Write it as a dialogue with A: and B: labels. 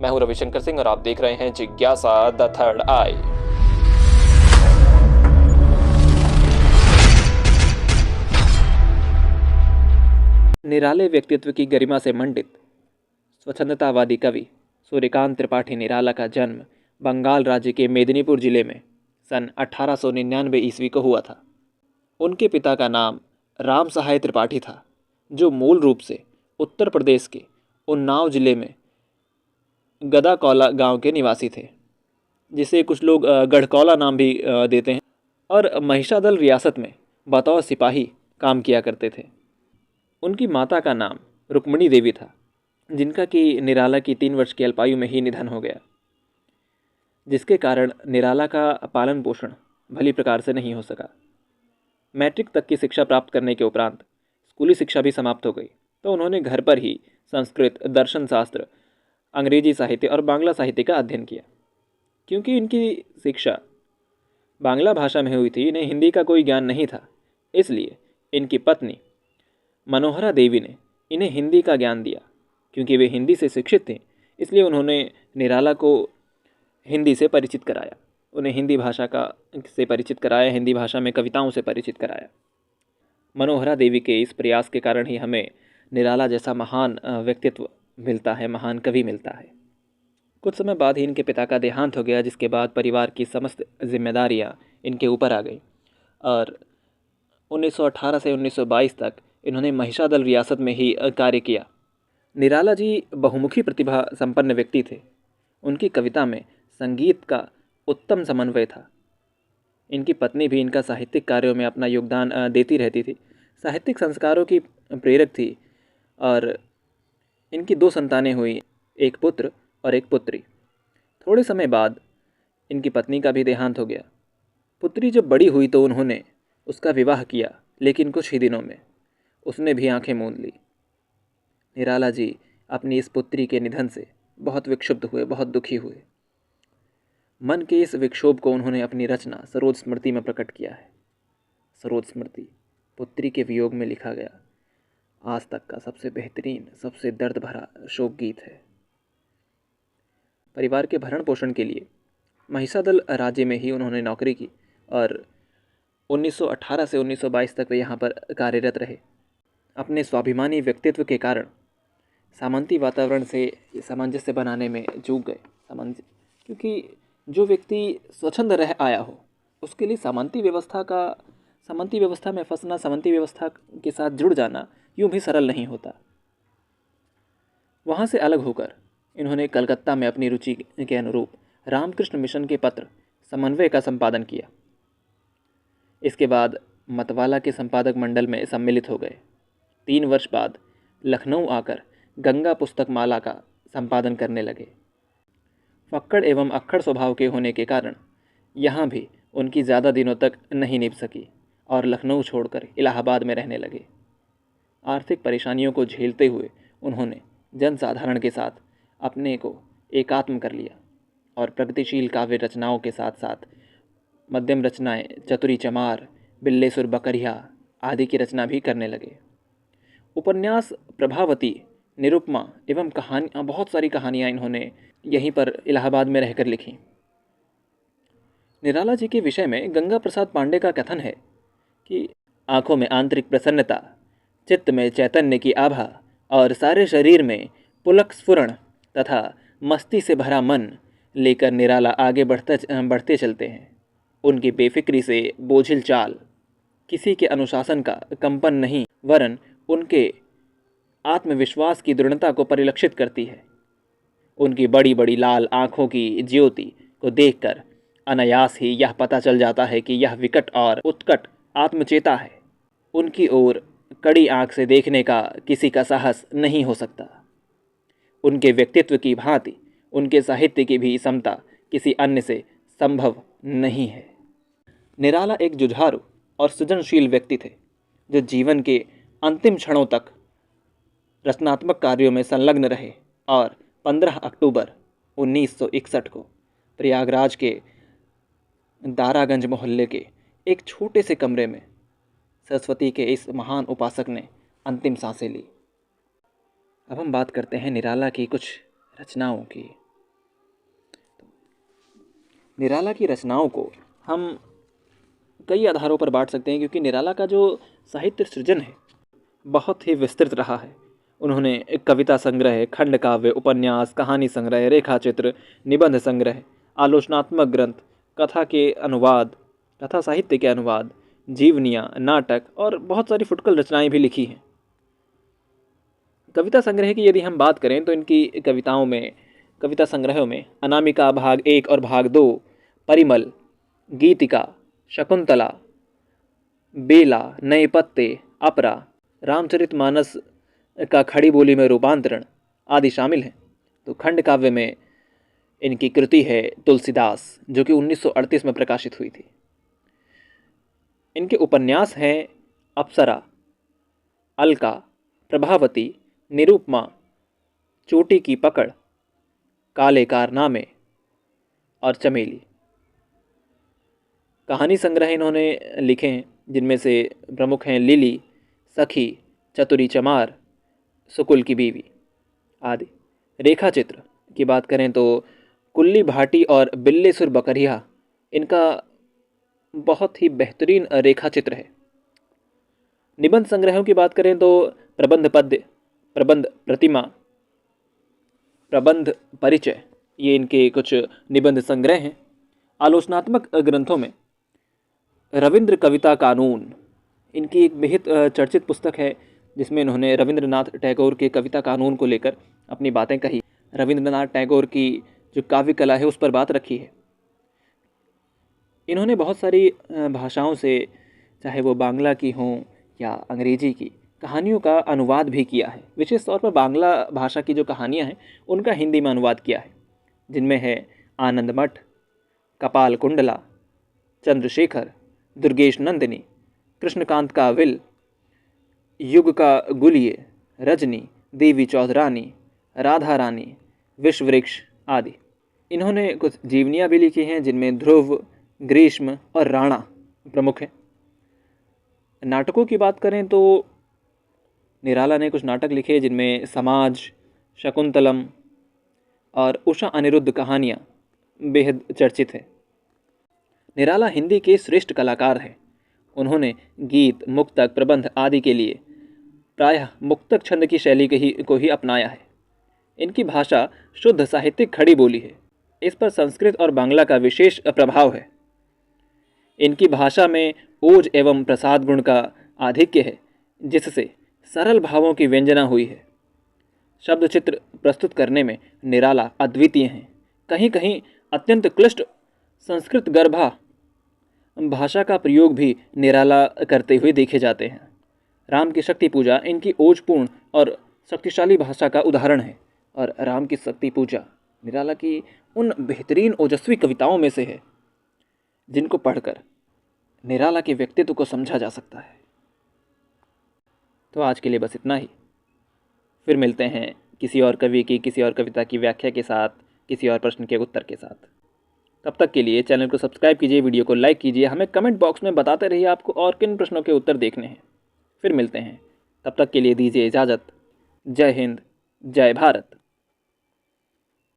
A: मैं हूं रविशंकर सिंह और आप देख रहे हैं जिज्ञासा द थर्ड आई। निराले व्यक्तित्व की गरिमा से मंडित स्वच्छंदतावादी कवि सूर्यकांत त्रिपाठी निराला का जन्म बंगाल राज्य के मेदिनीपुर जिले में सन 1899 ईस्वी को हुआ था। उनके पिता का नाम राम सहाय त्रिपाठी था, जो मूल रूप से उत्तर प्रदेश के उन्नाव जिले में गदाकौला गांव के निवासी थे, जिसे कुछ लोग गढ़कौला नाम भी देते हैं, और महिषादल रियासत में बतौर सिपाही काम किया करते थे। उनकी माता का नाम रुक्मिणी देवी था, जिनका कि निराला की 3 वर्ष की अल्पायु में ही निधन हो गया, जिसके कारण निराला का पालन पोषण भली प्रकार से नहीं हो सका। मैट्रिक तक की शिक्षा प्राप्त करने के उपरांत स्कूली शिक्षा भी समाप्त हो गई, तो उन्होंने घर पर ही संस्कृत, दर्शन शास्त्र, अंग्रेजी साहित्य और बांग्ला साहित्य का अध्ययन किया। क्योंकि इनकी शिक्षा बांग्ला भाषा में हुई थी, इन्हें हिंदी का कोई ज्ञान नहीं था, इसलिए इनकी पत्नी मनोहरा देवी ने इन्हें हिंदी का ज्ञान दिया। क्योंकि वे हिंदी से शिक्षित थे, इसलिए उन्होंने निराला को हिंदी से परिचित कराया, उन्हें हिंदी भाषा से परिचित कराया, हिंदी भाषा में कविताओं से परिचित कराया। मनोहरा देवी के इस प्रयास के कारण ही हमें निराला जैसा महान व्यक्तित्व मिलता है, महान कवि मिलता है। कुछ समय बाद ही इनके पिता का देहांत हो गया, जिसके बाद परिवार की समस्त जिम्मेदारियां इनके ऊपर आ गई और 1918 से 1922 तक इन्होंने महिषादल रियासत में ही कार्य किया। निराला जी बहुमुखी प्रतिभा संपन्न व्यक्ति थे। उनकी कविता में संगीत का उत्तम समन्वय था। इनकी पत्नी भी इनका साहित्यिक कार्यों में अपना योगदान देती रहती थी, साहित्यिक संस्कारों की प्रेरक थी और इनकी 2 संतानें हुई, एक पुत्र और एक पुत्री। थोड़े समय बाद इनकी पत्नी का भी देहांत हो गया। पुत्री जब बड़ी हुई तो उन्होंने उसका विवाह किया, लेकिन कुछ ही दिनों में उसने भी आंखें मूंद ली। निराला जी अपनी इस पुत्री के निधन से बहुत विक्षुब्ध हुए, बहुत दुखी हुए। मन के इस विक्षोभ को उन्होंने अपनी रचना सरोज स्मृति में प्रकट किया है। सरोज स्मृति पुत्री के वियोग में लिखा गया आज तक का सबसे बेहतरीन, सबसे दर्द भरा शोक गीत है। परिवार के भरण पोषण के लिए महिषादल राज्य में ही उन्होंने नौकरी की और 1918 से 1922 तक वे यहाँ पर कार्यरत रहे। अपने स्वाभिमानी व्यक्तित्व के कारण सामंती वातावरण से सामंजस्य बनाने में चूक गए। क्योंकि जो व्यक्ति स्वच्छंद रह आया हो, उसके लिए सामंती व्यवस्था में फंसना, सामंती व्यवस्था के साथ जुड़ जाना यूं भी सरल नहीं होता। वहाँ से अलग होकर इन्होंने कलकत्ता में अपनी रुचि के अनुरूप रामकृष्ण मिशन के पत्र समन्वय का संपादन किया। इसके बाद मतवाला के संपादक मंडल में सम्मिलित हो गए। 3 वर्ष बाद लखनऊ आकर गंगा पुस्तक माला का संपादन करने लगे। फक्कड़ एवं अक्खड़ स्वभाव के होने के कारण यहाँ भी उनकी ज़्यादा दिनों तक नहीं निभ सकी और लखनऊ छोड़कर इलाहाबाद में रहने लगे। आर्थिक परेशानियों को झेलते हुए उन्होंने जनसाधारण के साथ अपने को एकात्म कर लिया और प्रगतिशील काव्य रचनाओं के साथ साथ मध्यम रचनाएं, चतुरी चमार, बिल्लेसुर बकरिया आदि की रचना भी करने लगे। उपन्यास, प्रभावती, निरुपमा एवं कहानियाँ, बहुत सारी कहानियाँ इन्होंने यहीं पर इलाहाबाद में रहकर लिखी। निराला जी के विषय में गंगा प्रसाद पांडे का कथन है कि आंखों में आंतरिक प्रसन्नता, चित्त में चैतन्य की आभा और सारे शरीर में पुलक स्फुरण तथा मस्ती से भरा मन लेकर निराला आगे बढ़ते चलते हैं। उनकी बेफिक्री से बोझिल चाल किसी के अनुशासन का कंपन नहीं, वरन उनके आत्मविश्वास की दृढ़ता को परिलक्षित करती है। उनकी बड़ी बड़ी लाल आँखों की ज्योति को देखकर अनायास ही यह पता चल जाता है कि यह विकट और उत्कट आत्मचेता है। उनकी ओर कड़ी आँख से देखने का किसी का साहस नहीं हो सकता। उनके व्यक्तित्व की भांति उनके साहित्य की भी समता किसी अन्य से संभव नहीं है। निराला एक जुझारू और सृजनशील व्यक्ति थे, जो जीवन के अंतिम क्षणों तक रचनात्मक कार्यों में संलग्न रहे और 15 अक्टूबर 1961 को प्रयागराज के दारागंज मोहल्ले के एक छोटे से कमरे में सरस्वती के इस महान उपासक ने अंतिम सांसें ली। अब हम बात करते हैं निराला की कुछ रचनाओं की। निराला की रचनाओं को हम कई आधारों पर बांट सकते हैं, क्योंकि निराला का जो साहित्य सृजन है बहुत ही विस्तृत रहा है। उन्होंने एक कविता संग्रह, खंड काव्य, उपन्यास, कहानी संग्रह, रेखाचित्र, निबंध संग्रह, आलोचनात्मक ग्रंथ, कथा के अनुवाद, कथा साहित्य के अनुवाद, जीवनियाँ, नाटक और बहुत सारी फुटकल रचनाएं भी लिखी हैं। कविता संग्रह की यदि हम बात करें तो इनकी कविता संग्रहों में अनामिका भाग 1 और भाग 2, परिमल, गीतिका, शकुंतला, बेला, नए पत्ते, अपरा, रामचरितमानस का खड़ी बोली में रूपांतरण आदि शामिल हैं। तो खंड काव्य में इनकी कृति है तुलसीदास, जो कि 1938 में प्रकाशित हुई थी। इनके उपन्यास हैं अप्सरा, अलका, प्रभावती, निरुपमा, चोटी की पकड़, काले कारनामे और चमेली। कहानी संग्रह इन्होंने लिखे हैं, जिनमें से प्रमुख हैं लिली, सखी, चतुरी चमार, सुकुल की बीवी आदि। रेखाचित्र की बात करें तो कुल्ली भाटी और बिल्लेसुर बकरिया इनका बहुत ही बेहतरीन रेखाचित्र है। निबंध संग्रहों की बात करें तो प्रबंध पद्य, प्रबंध प्रतिमा, प्रबंध परिचय, ये इनके कुछ निबंध संग्रह हैं। आलोचनात्मक ग्रंथों में रविंद्र कविता कानून इनकी एक बेहद चर्चित पुस्तक है, जिसमें इन्होंने रविंद्रनाथ टैगोर के कविता कानून को लेकर अपनी बातें कही। रविंद्रनाथ टैगोर की जो काव्य कला है उस पर बात रखी है। इन्होंने बहुत सारी भाषाओं से, चाहे वो बांग्ला की हों या अंग्रेजी की, कहानियों का अनुवाद भी किया है। विशेष तौर पर बांग्ला भाषा की जो कहानियाँ हैं उनका हिंदी में अनुवाद किया है, जिनमें है आनंद मठ, कपाल कुंडला, चंद्रशेखर, दुर्गेश नंदिनी, कृष्णकांत का विल, युग का गुलिये, रजनी, देवी चौधरानी, राधा रानी, विश्ववृक्ष आदि। इन्होंने कुछ जीवनियाँ भी लिखी हैं, जिनमें ध्रुव, ग्रीष्म और राणा प्रमुख हैं। नाटकों की बात करें तो निराला ने कुछ नाटक लिखे, जिनमें समाज, शकुंतलम और उषा अनिरुद्ध कहानियाँ बेहद चर्चित हैं। निराला हिंदी के श्रेष्ठ कलाकार हैं। उन्होंने गीत, मुक्तक, प्रबंध आदि के लिए प्रायः मुक्तक छंद की शैली को ही अपनाया है। इनकी भाषा शुद्ध साहित्यिक खड़ी बोली है। इस पर संस्कृत और बांग्ला का विशेष प्रभाव है। इनकी भाषा में ओज एवं प्रसाद गुण का आधिक्य है, जिससे सरल भावों की व्यंजना हुई है। शब्द चित्र प्रस्तुत करने में निराला अद्वितीय हैं। कहीं कहीं अत्यंत क्लिष्ट संस्कृत गर्भा भाषा का प्रयोग भी निराला करते हुए देखे जाते हैं। राम की शक्ति पूजा इनकी ओजपूर्ण और शक्तिशाली भाषा का उदाहरण है, और राम की शक्ति पूजा निराला की उन बेहतरीन ओजस्वी कविताओं में से है जिनको पढ़कर निराला के व्यक्तित्व को समझा जा सकता है। तो आज के लिए बस इतना ही। फिर मिलते हैं किसी और कवि की, किसी और कविता की व्याख्या के साथ, किसी और प्रश्न के उत्तर के साथ। तब तक के लिए चैनल को सब्सक्राइब कीजिए, वीडियो को लाइक कीजिए, हमें कमेंट बॉक्स में बताते रहिए आपको और किन प्रश्नों के उत्तर देखने हैं। फिर मिलते हैं, तब तक के लिए दीजिए इजाज़त। जय हिंद, जय भारत।